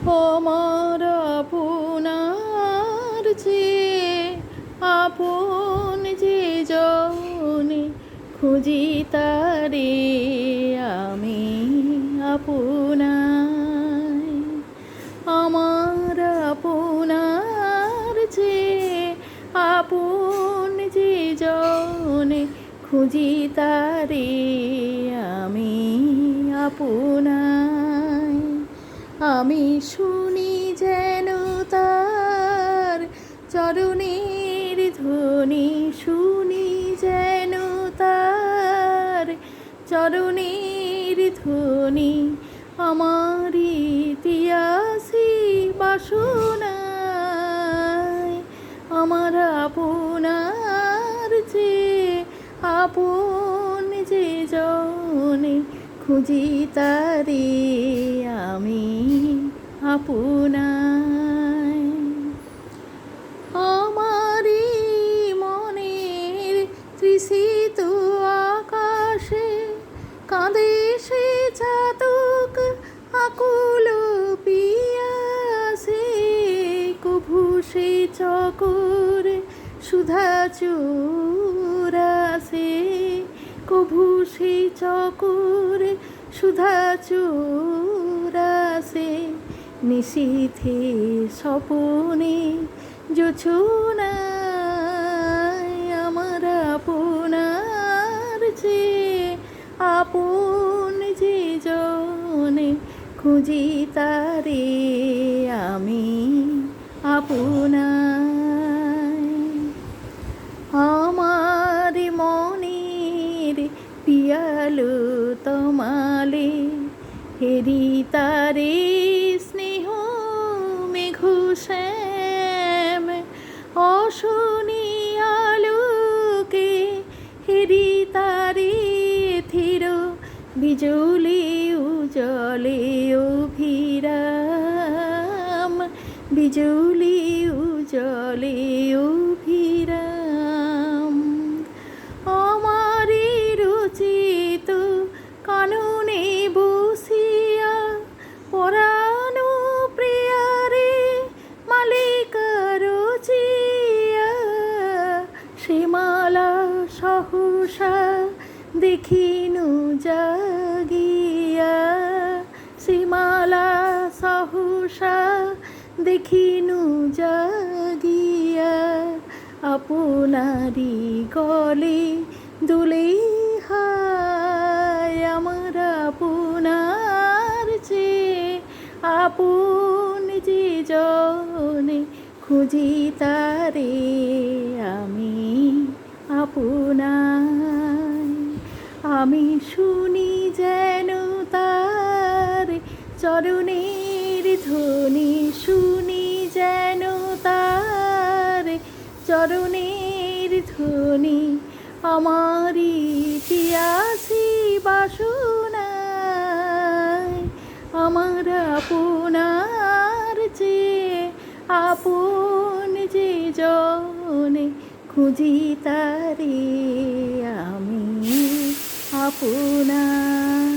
আমার আপনার চেয়ে আপন যে জনে খুঁজি তারে আমি আপনায়। আমার আপনার চেয়ে আপন যে জনে খুঁজি তারে আমি আপনায়। আমি শুনি যেন তার চরণের ধ্বনি, শুনি যেন তার চরণের ধ্বনি আমার ইতিহাসী বাসনায়। আমার আপনার যে আপন যে জনে খুঁজি তারে আমি আপনায়। আমারি মনের তৃষিত আকাশে কাঁদে সে চাতক আকুল পিয়াসে, কভু সে চকর সুধা চুরাসে, কভু সে চকর সুধা চুরাসে, নিশীথে স্বপনে জোছনায়। আমার আপনার চেয়ে আপন যে জনে খুঁজি তারে আমি আপনায়। আমার মনের পিয়ালো তমালে হেরি তারে স্নেহ মেঘ শ্যাম, অশনি আলোকে হেরি তারে থির বিজলি উজলে অভিরাম, বিজলি উজলে অভিরাম। আমারি রচিত কাননে বসিয়া পরাণ প্রিয়ারে মালিকা রচিয়া, সে মালা সহসা দেখিনু জাগিয়া, সে মালা সহসা দেখিনু জাগিয়া, আপনারি গলে দুলে হায়। আমার আপনার চেয়ে আপন যে জনে খুঁজি তারে আমি আপনায়। আমি শুনি যেন তার চরণের ধ্বনি, শুনি যেন তার চরণের ধ্বনি আমার ইতিহাসী বাসনায়। আমার আপনার চেয়ে আপন যে জনে খুঁজি তারে আমি আপনায়।